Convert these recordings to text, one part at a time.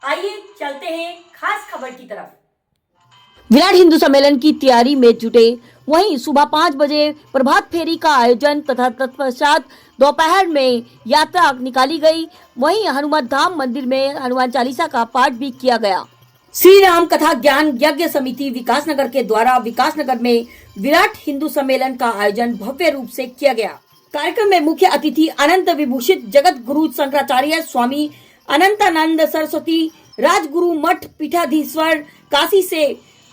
आइए चलते हैं खास खबर की तरफ। विराट हिंदू सम्मेलन की तैयारी में जुटे। वहीं सुबह 5 बजे प्रभात फेरी का आयोजन तथा तत्पश्चात दोपहर में यात्रा निकाली गई। वहीं हनुमान धाम मंदिर में हनुमान चालीसा का पाठ भी किया गया। श्री राम कथा ज्ञान यज्ञ समिति विकासनगर के द्वारा विकासनगर में विराट हिंदू सम्मेलन का आयोजन भव्य रूप से किया गया। कार्यक्रम में मुख्य अतिथि अनंत विभूषित जगत गुरु शंकराचार्य स्वामी अनंतानंद सरस्वती राजगुरु मठ पीठाधीश्वर काशी से,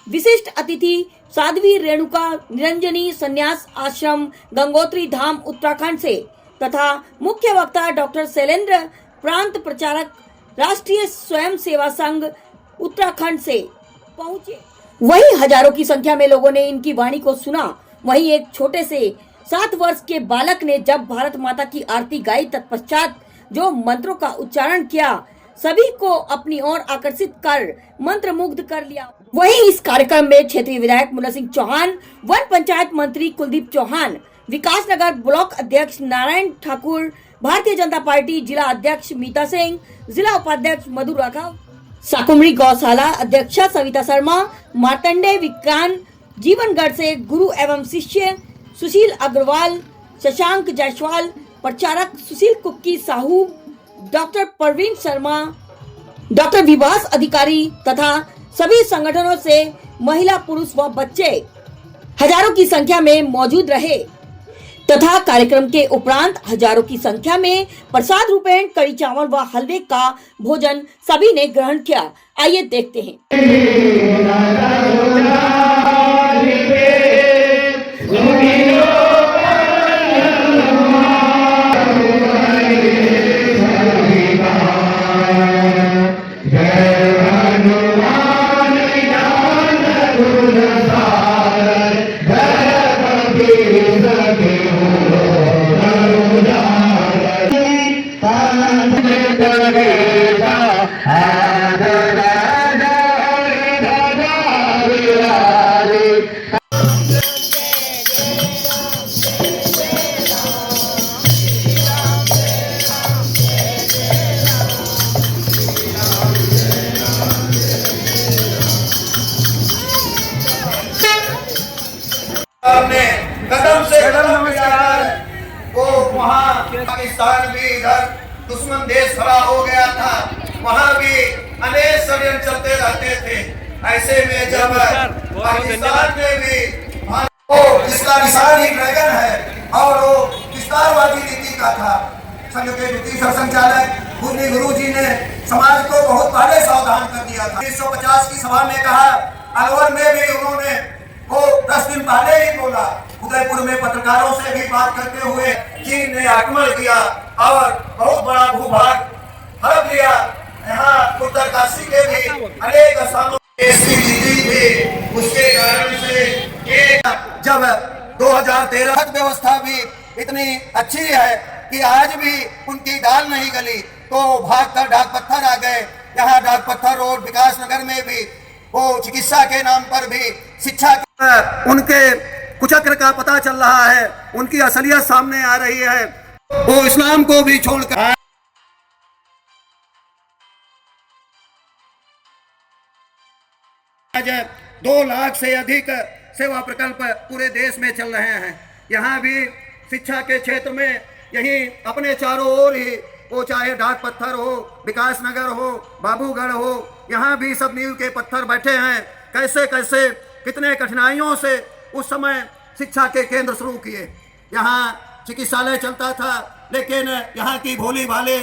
विशिष्ट अतिथि साध्वी रेणुका निरंजनी संन्यास आश्रम गंगोत्री धाम उत्तराखंड से तथा मुख्य वक्ता डॉक्टर शैलेंद्र प्रांत प्रचारक राष्ट्रीय स्वयं सेवा संघ उत्तराखंड से पहुंचे। वहीं हजारों की संख्या में लोगों ने इनकी वाणी को सुना। वहीं एक छोटे से 7 वर्ष के बालक ने जब भारत माता की आरती गाई, तत्पश्चात जो मंत्रों का उच्चारण किया, सभी को अपनी ओर आकर्षित कर मंत्र मुग्ध कर लिया। वहीं इस कार्यक्रम में क्षेत्रीय विधायक मुल्ला सिंह चौहान, वन पंचायत मंत्री कुलदीप चौहान, विकासनगर ब्लॉक अध्यक्ष नारायण ठाकुर, भारतीय जनता पार्टी जिला अध्यक्ष मीता सिंह, जिला उपाध्यक्ष मधु राघव, साकुमरी गौशाला अध्यक्षा सविता शर्मा, मार्तंडे विक्रांत, जीवनगढ़ से गुरु एवं शिष्य सुशील अग्रवाल, शशांक जायसवाल, प्रचारक सुशील कुक्की साहू, डॉक्टर परवीन शर्मा, डॉक्टर विभास अधिकारी तथा सभी संगठनों से महिला पुरुष व बच्चे हजारों की संख्या में मौजूद रहे तथा कार्यक्रम के उपरांत हजारों की संख्या में प्रसाद रूपेण कड़ी चावल व हलवे का भोजन सभी ने ग्रहण किया। आइए देखते हैं। ने कदम से कदम नमस्कार वो वहाँ पाकिस्तान भी इधर दुश्मन देश खड़ा हो गया था, वहाँ भी अनेक षड्यंत्र चलते रहते थे। ऐसे में जब पाकिस्तान में भी वो जिसका निशान ही ड्रैगन है और वो विस्तारवादी नीति का था, संघ के नीति संचालक पूर्वी गुरु जी ने समाज को बहुत पहले सावधान कर दिया था। 1950 की सभा में कहा, अलवर में भी उन्होंने वो 10 दिन पहले ही बोला। उदयपुर में पत्रकारों से भी बात करते हुए चीन ने आक्रमण किया और बहुत बड़ा भूभाग हड़प लिया। यहाँ उत्तरकाशी के भी अनेक स्थानों भी उसके कारण से जब 2013 व्यवस्था भी इतनी अच्छी है कि आज भी उनकी दाल नहीं गली, तो भागकर डाक पत्थर आ गए। यहाँ डाक पत्थर रोड विकासनगर में भी वो चिकित्सा के नाम पर भी शिक्षा उनके कुचक्र का पता चल रहा है, उनकी असलियत सामने आ रही है। वो इस्लाम को भी छोड़कर आज 2 लाख से अधिक सेवा प्रकल्प पूरे देश में चल रहे हैं। यहाँ भी शिक्षा के क्षेत्र में यही अपने चारों ओर ही वो चाहे डाक पत्थर हो, विकासनगर हो, बाबूगढ़ हो, यहाँ भी सब नींव के पत्थर बैठे हैं। कैसे कैसे कितने कठिनाइयों से उस समय शिक्षा के केंद्र शुरू किए। यहाँ चिकित्सालय चलता था, लेकिन यहाँ की भोली भाले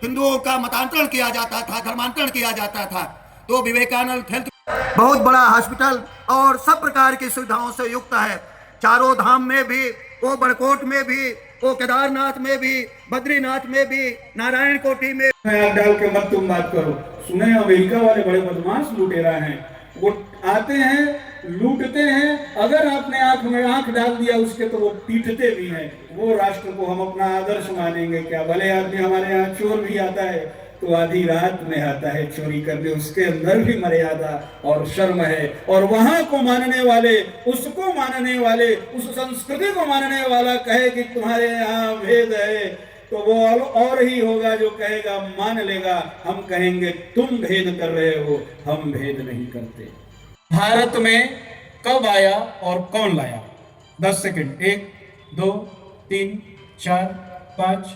हिंदुओं का मतांतरण किया जाता था, धर्मांतरण किया जाता था। तो विवेकानंद हेल्थ बहुत बड़ा हॉस्पिटल और सब प्रकार की सुविधाओं से युक्त है। चारों धाम में भी, वो बड़कोट में भी, वो केदारनाथ में भी, बद्रीनाथ में भी, नारायण कोटी में। आप डाल के मत तुम बात करो। सुने अमेरिका वाले बड़े बदमाश लुटेरा हैं, वो आते हैं लूटते हैं, अगर आपने आंख में आंख डाल दिया उसके तो वो पीटते भी हैं। वो राष्ट्र को हम अपना आदर्श मानेंगे क्या? भले आदमी हमारे यहाँ चोर भी आता है तो आधी रात में आता है चोरी करने, उसके अंदर भी मर्यादा और शर्म है। और वहां को मानने वाले, उसको मानने वाले, उस संस्कृति को मानने वाला कहे कि तुम्हारे यहाँ भेद है, तो वो और ही होगा जो कहेगा मान लेगा। हम कहेंगे तुम भेद कर रहे हो, हम भेद नहीं करते। भारत में कब आया और कौन लाया? 10 सेकंड। 1 2 3 4 5।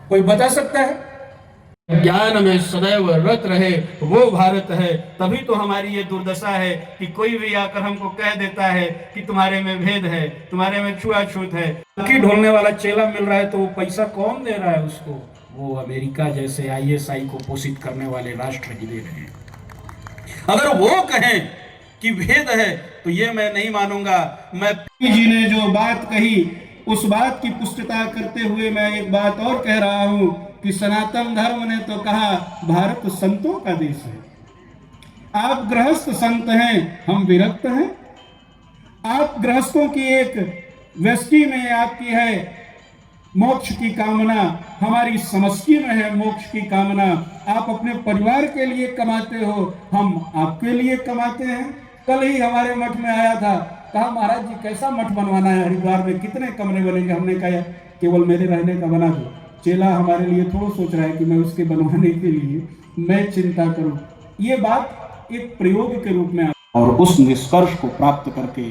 कोई बता सकता है? ज्ञान में सदैव रत रहे वो भारत है। तभी तो हमारी ये दुर्दशा है कि कोई भी आकर हमको कह देता है कि तुम्हारे में भेद है, तुम्हारे में छुआछूत है। की ढोलने वाला चेला मिल रहा है तो वो पैसा कौन दे रहा है उसको? वो अमेरिका जैसे ISI को पोषित करने वाले राष्ट्र ही दे रहे हैं। अगर वो कहें कि भेद है तो ये मैं नहीं मानूंगा। मैं जी ने जो बात कही उस बात की पुष्टता करते हुए मैं एक बात और कह रहा हूं कि सनातन धर्म ने तो कहा भारत संतों का देश है। आप गृहस्थ संत हैं, हम विरक्त हैं। आप गृहस्थों की एक व्यष्टि में आपकी है मोक्ष की कामना, हमारी समष्टि में है मोक्ष की कामना। आप अपने परिवार के लिए कमाते हो, हम आपके लिए कमाते हैं। कल ही हमारे मठ में आया था, कहा महाराज जी कैसा मठ बनवाना है, हरिद्वार में कितने कमरे बनेंगे? हमने कहा केवल मेरे रहने का बना दो। चेला हमारे लिए थोड़ा सोच रहा है कि मैं उसके बनवाने के लिए मैं चिंता करूं। ये बात एक प्रयोग के रूप में और उस निष्कर्ष को प्राप्त करके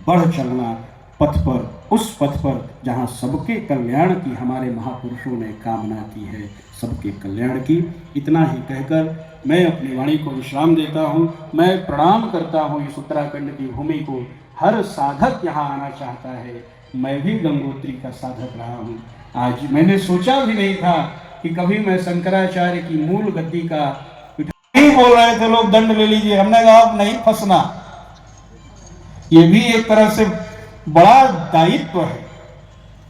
बढ़ चलना पथ पर, उस पथ पर जहां सबके कल्याण की हमारे महापुरुषों ने कामना की है, सबके कल्याण की। इतना ही कहकर मैं अपनी वाणी को विश्राम देता हूं। मैं प्रणाम करता हूं इस उत्तराखंड की भूमि को। हर साधक यहाँ आना चाहता है, मैं भी गंगोत्री का साधक रहा हूँ। आज मैंने सोचा भी नहीं था कि कभी मैं शंकराचार्य की मूल गद्दी का नहीं बोल रहे थे लोग दंड ले लीजिए, हमने कहा अब नहीं फंसना। ये भी एक तरह से बड़ा दायित्व है,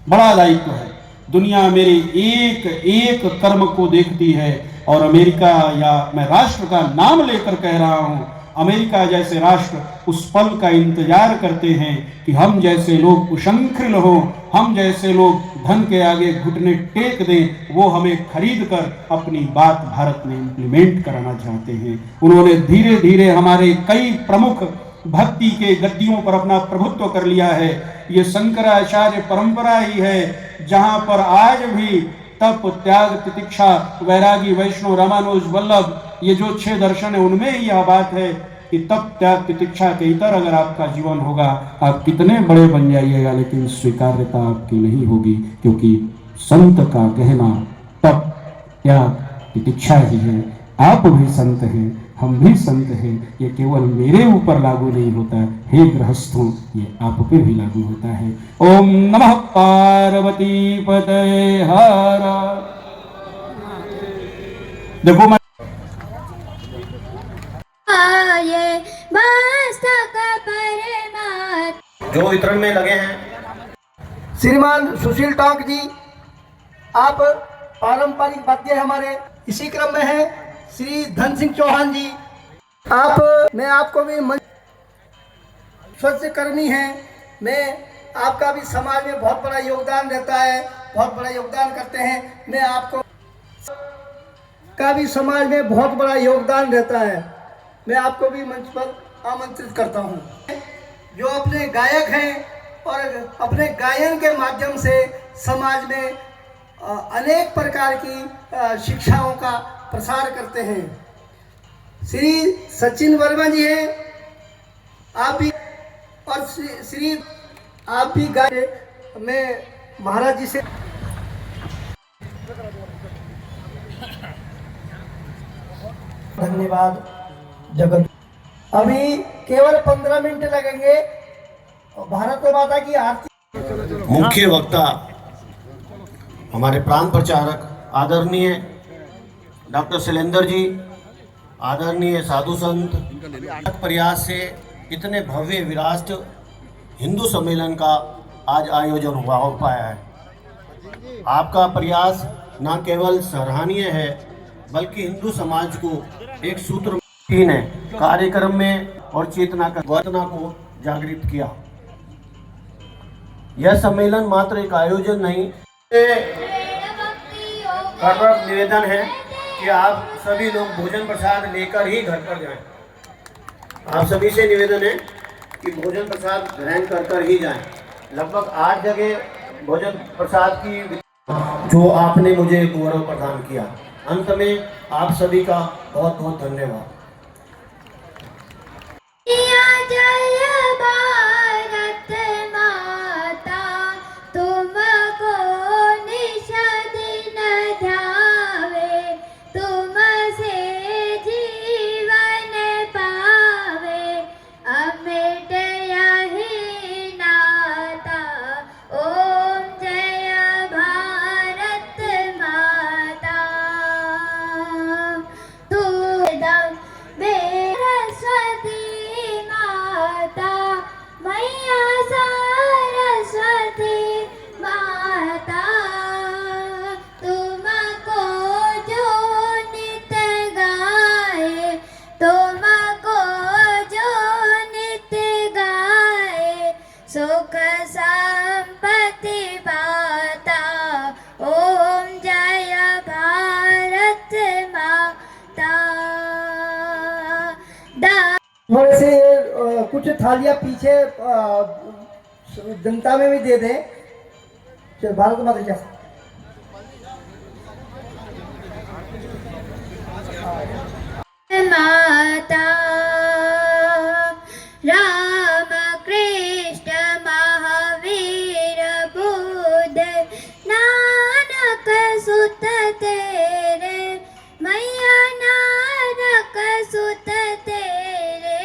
बड़ा दायित्व है। दुनिया मेरे एक एक कर्म को देखती है और अमेरिका, या मैं राष्ट्र का नाम लेकर कह रहा हूं, अमेरिका जैसे राष्ट्र उस पल का इंतजार करते हैं कि हम जैसे लोग उशंखिल हो, हम जैसे लोग धन के आगे घुटने टेक दें। वो हमें खरीद कर अपनी बात भारत में इंप्लीमेंट कराना चाहते हैं। उन्होंने धीरे धीरे हमारे कई प्रमुख भक्ति के गद्दियों पर अपना प्रभुत्व कर लिया है। ये शंकराचार्य परंपरा ही है जहां पर आज भी तप, त्याग, तितिक्षा, वैरागी, वैष्णव, रामानुज, वल्लभ, ये जो 6 दर्शन है उनमें ही यह बात है कि तप, त्याग, तितिक्षा के इतर अगर आपका जीवन होगा, आप कितने बड़े बन जाइएगा लेकिन स्वीकार्यता आपकी नहीं होगी, क्योंकि संत का कहना तप, त्याग, तितिक्षा ही है। आप भी संत हैं, हम भी संत हैं। ये केवल मेरे ऊपर लागू नहीं होता, हे गृहस्थों, ये आप पे भी लागू होता है। ओम नमः पार्वती पतये हर। देखो मैं जो वितरण में लगे हैं, श्रीमान सुशील टांक जी, आप पारंपरिक वाद्य हमारे इसी क्रम में है। श्री धन सिंह चौहान जी, आप, मैं आपको भी स्वच्छ कर्मी हैं, मैं आपका भी समाज में बहुत बड़ा योगदान रहता है, बहुत बड़ा योगदान करते हैं। मैं आपको का भी समाज में बहुत बड़ा योगदान रहता है। मैं आपको भी मंच पर आमंत्रित करता हूं। जो अपने गायक हैं और अपने गायन के माध्यम से समाज में अनेक प्रकार की शिक्षाओं का प्रसार करते हैं। श्री सचिन वर्मा जी हैं, आप भी, और श्री आप भी गाय। मैं महाराज जी से धन्यवाद। जगत अभी केवल 15 मिनट लगेंगे। भारत माता की आरती। मुख्य वक्ता हमारे प्राण प्रचारक आदरणीय डॉक्टर शैलेंद्र जी, आदरणीय साधु संत, प्रयास से इतने भव्य विरास्ट हिंदू सम्मेलन का आज आयोजन हो पाया है। आपका प्रयास न केवल सराहनीय है बल्कि हिंदू समाज को एक सूत्र ने कार्यक्रम में और चेतना को जागृत किया। यह सम्मेलन मात्र एक आयोजन नहीं, करकर निवेदन है कि आप सभी लोग भोजन प्रसाद लेकर ही घर पर जाएं। आप सभी से निवेदन है कि भोजन प्रसाद ग्रहण कर ही जाएं। लगभग 8 जगह भोजन प्रसाद की जो आपने मुझे गौरव प्रदान किया। अंत में आप सभी का बहुत बहुत धन्यवाद। जय भारत माता तुमको निश दिन ध्यावे, तुमसे जीवन पावे, अमृत यही नाता। ओम जय भारत माता। तू दम सरस्वती माता, मैया सरस्वती माता, तुमको जो नित गाए, तुमको जो नित गाए, सुख संपत्ति पाता। ओम जय भारत माता। थोड़े से कुछ थालियां पीछे जनता में भी दे दें। चल भारत माता की जय। माता राम कृष्ण महावीर बुद्ध नानक सुत तेरे, मैया नानक सुत तेरे,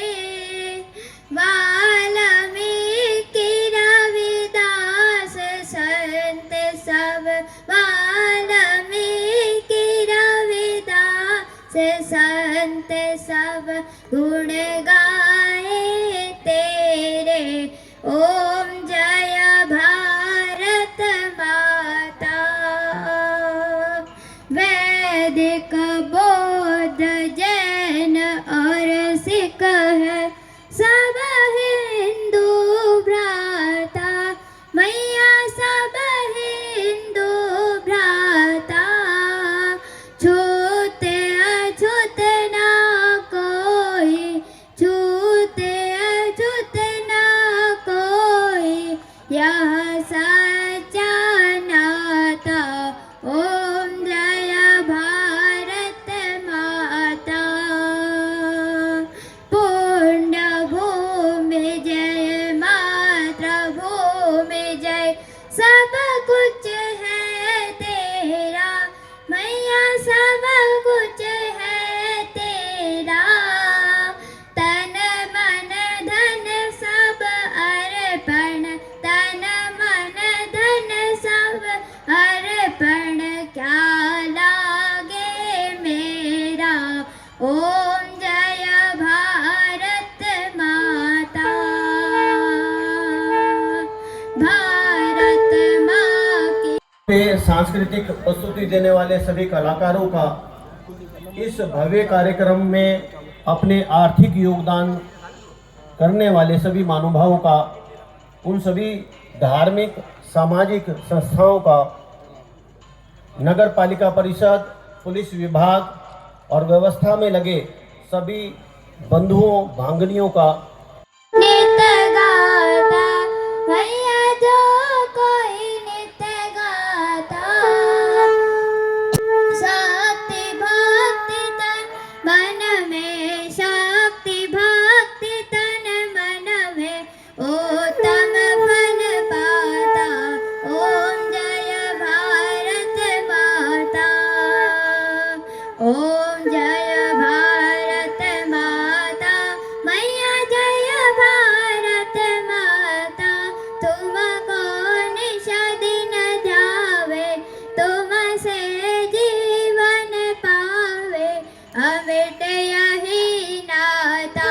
वाल्मीकि रविदास संत सब, वाल्मीकि रविदास संत सब, गुण गाए तेरे। ओम जय भारत माता। वैदिक बौद्ध जैन और सिख है सब हिंदू भ्राता, मैया सब हिंदू भ्राता। छूते अछूत ना कोई, छूते अछूत ना कोई, यह सच्चा नाता। ओम जय भारत माता। पुण्य भूमि जय, मातृभूमि जय, सब कुछ है तेरा, मैया सब कुछ है तेरा। तन मन धन सब अर्पण, तन मन धन सब अर्पण, क्या लागे मेरा। ओम जय भारत माता। भारत माँ की पे सांस्कृतिक प्रस्तुति देने वाले सभी कलाकारों का, इस भव्य कार्यक्रम में अपने आर्थिक योगदान करने वाले सभी महानुभावों का, उन सभी धार्मिक सामाजिक संस्थाओं का, नगर पालिका परिषद, पुलिस विभाग और व्यवस्था में लगे सभी बंधुओं भांगनियों का, नित गाता, भैया जो कोई नित गाता। शक्ति भक्ति तन मन में, शक्ति भक्ति तन मन में, उत्तम फल पाता। ओम जय भारत माता। ओम जय भारत माता, मैया जय भारत माता। तुमको निश दिन ध्यावे, तुमसे जीवन पावे, अमृत यही नाता।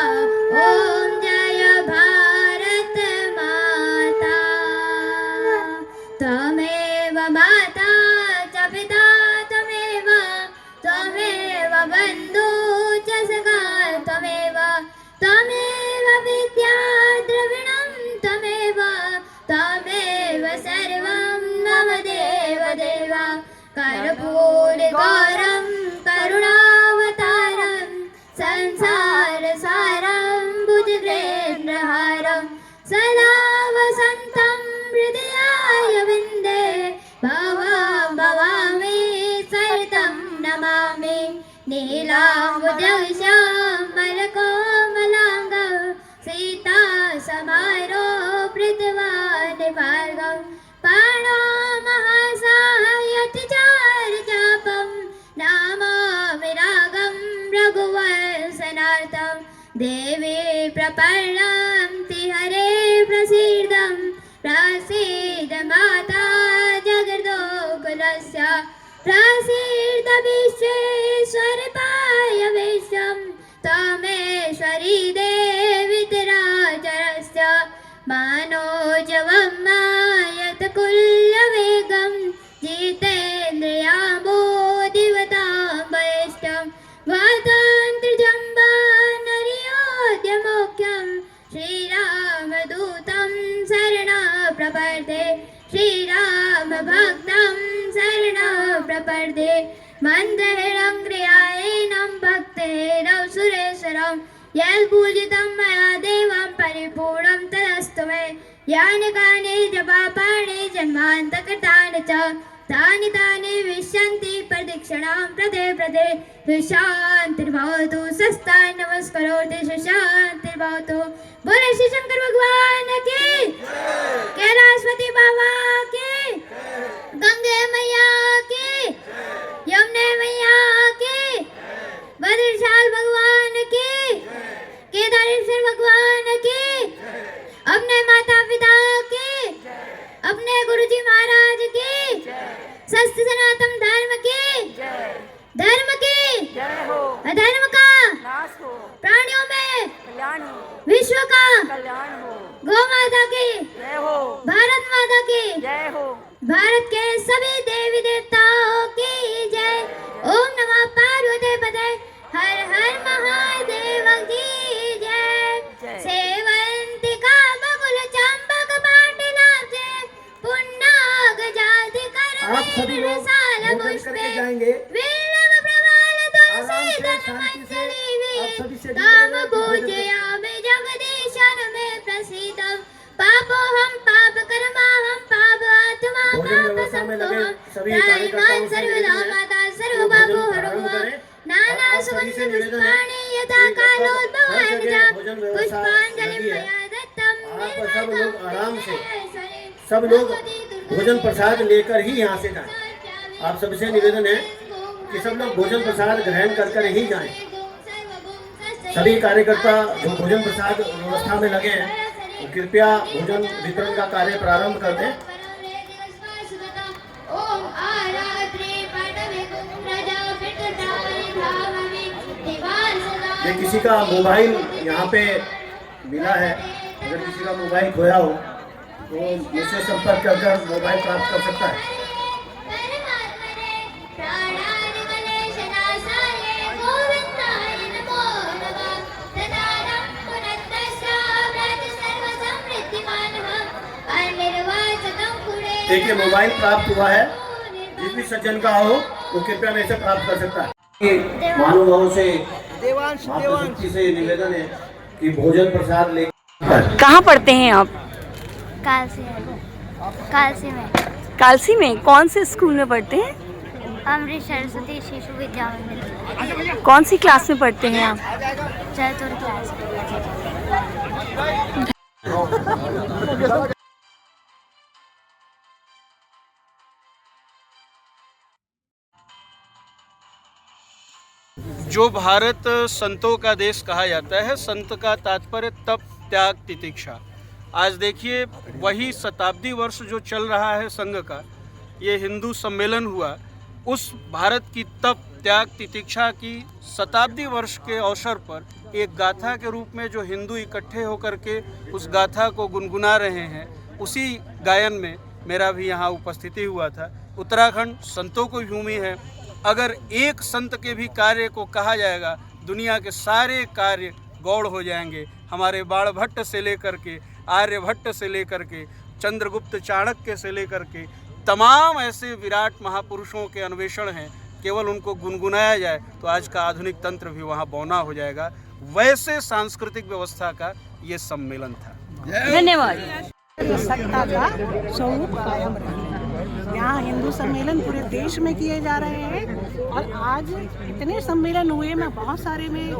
ओम जय भारत माता। त्वमेव माता च पिता त्वमेव, त्वमेव बन्धु च सखा त्वमेव, त्वमेव विद्या द्रविणं त्वमेव, त्वमेव सर्वं मम देव देव। कर्पूरगौरं करुणावतारं, संसारसारं भुजगेन्द्रहारं, सदा वसन्तं हृदयाय विन्द नीलाम्बुजश्यामलकोमलाङ्गं सीता समारोपितवान् भार्गवं पाणो महासायतिचारचापं नमामि रागं रघुवंशनार्थं देवी प्रपन्नन्ति हरे प्रसीदं प्रसीद माता जगदोकुलस्य प्रसीद विश्वेश्वरपाय विश्वं त्वमेश्वरी देवी चराचरस्य मनोजवं मायतकुल्यवेगं जितेन्द्रियाम्बोधिवतां वरिष्ठं वातान्त्रिजम्बानर्योद्यमोख्यं श्रीरामदूतं शरणं प्रपद्ये श्रीरामभक्तं शरणं प्रपद्ये मन्दरं क्रियायेनं भक्तेरं सुरेश्वरं यत्पूजितं मया देवं परिपूर्णं तदस्तु मे यानि कानि जपापाणि जन्मान्तकृतानि च तानि तानि विश्यन्ति प्रदक्षिणां प्रदे प्रदे सुशान्तिर्भवतु सस्ता नमस्करोति सुशान्तिर्भवतु बोले श्री शंकर भगवान की कैलाशपति बाबा की गंगे मैया की यमुने मैया की बद्रीशाल भगवान की केदारेश्वर भगवान की अपने माता पिता की अपने गुरुजी महाराज की सत्य सनातन धर्म की अधर्म का प्राणियों में विश्व का गौ माता की भारत माता की भारत के सभी देवी देवताओं की जय। ओम नमः पार्वती पते हर हर महादेव की जय। सेवंतिका बकुल चंपक पाटलाब्जे पुन्नाग जाति कर आप सभी लोग साल भोजन पुष्पे करके जाएंगे। विल्लव प्रवाल तुलसी आराम से, धन शांति से, मंजरी आप सभी से काम भोजन पूजयामि जगदीशन में प्रसीदं पापो हम पाप कर्मा हम पाप आत्मा भोजन पाप व्यवस्था में लगे सभी त्राहिमां कार्यकर्ताओं से सर्वदा निवेदन है माता कि सर्वबाबु भोजन हरो प्रारंभ करें। नाना आप सभी सुगंध से निवेदन है पुष्पाणि यथा कि कालोद्भवानि हर जगह च भोजन व्यवस्था पुष्पांजलिं लगी है। मया दत्तं आप सब लोग आराम से निर्मलमहेश्वरी सब लोग भोजन प्रसाद लेकर ही यहाँ से जाएं। आप सबसे निवेदन है कि सब लोग भोजन प्रसाद ग्रहण कर ही जाएं। सभी कार्यकर्ता जो भोजन प्रसाद व्यवस्था में लगे हैं तो कृपया भोजन वितरण का कार्य प्रारंभ कर दें। ओम आरात्रि पटवे प्रजा पितृताय भावमे दिवान सदा ये किसी का मोबाइल यहाँ पे मिला है, अगर किसी का मोबाइल खोया हो तो मुझसे संपर्क कर मोबाइल प्राप्त कर सकता है। देखिए मोबाइल प्राप्त हुआ है, जिस भी सज्जन का हो वो कृपया मेरे से प्राप्त कर सकता है। महानुभावों से मातृशक्ति से निवेदन है कि भोजन प्रसाद ले कहाँ पढ़ते हैं आप? कालसी में कालसी में कौन से स्कूल में पढ़ते हैं? अमृत सरस्वती शिशु विद्या मंदिर कौन सी क्लास में पढ़ते हैं आप? चतुर्थ क्लास। जो भारत संतों का देश कहा जाता है, संत का तात्पर्य तप त्याग तितिक्षा। आज देखिए वही शताब्दी वर्ष जो चल रहा है संघ का, ये हिंदू सम्मेलन हुआ, उस भारत की तप त्याग तितिक्षा की शताब्दी वर्ष के अवसर पर एक गाथा के रूप में जो हिंदू इकट्ठे होकर के उस गाथा को गुनगुना रहे हैं, उसी गायन में मेरा भी यहाँ उपस्थिति हुआ था। उत्तराखंड संतों की भूमि है। अगर एक संत के भी कार्य को कहा जाएगा, दुनिया के सारे कार्य गौड़ हो जाएंगे। हमारे बाणभट्ट से लेकर के आर्यभट्ट से लेकर के चंद्रगुप्त चाणक्य से लेकर के तमाम ऐसे विराट महापुरुषों के अन्वेषण हैं। केवल उनको गुनगुनाया जाए तो आज का आधुनिक तंत्र भी वहाँ बौना हो जाएगा। वैसे सांस्कृतिक व्यवस्था का ये सम्मेलन था। धन्यवाद। सत्ता का स्वरूप कायम रहे। यहाँ हिंदू सम्मेलन पूरे देश में किए जा रहे हैं और आज इतने सम्मेलन हुए, मैं बहुत सारे में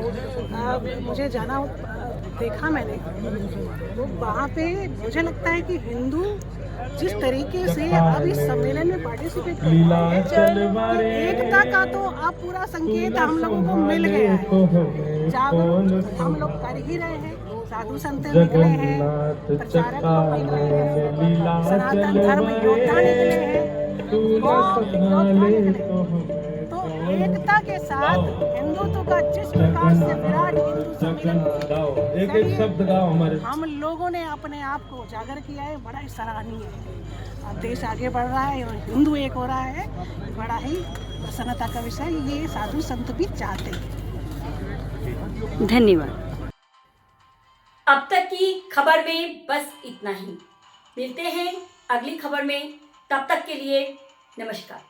मुझे जाना देखा मैंने, तो वहाँ पे मुझे लगता है कि हिंदू जिस तरीके से अब इस सम्मेलन में पार्टिसिपेट कर रहे हैं, एकता का तो अब पूरा संकेत हम लोगों को मिल गया है। जागरूक हम लोग कर ही रहे हैं, साधु संत निकले हैं, प्रचारक लोग निकले हैं, सनातन धर्म योद्धा निकले हैं, योद्धा निकले। तो एकता के साथ हिंदुत्व का जिस प्रकार से विराट हिंदू सम्मेलन हम लोगों ने अपने आप को उजागर किया है, बड़ा ही सराहनीय है। अब देश आगे बढ़ रहा है और हिंदू एक हो रहा है, बड़ा ही प्रसन्नता का विषय। ये साधु संत भी चाहते हैं। धन्यवाद। अब तक की खबर में बस इतना ही। मिलते हैं अगली खबर में, तब तक के लिए नमस्कार।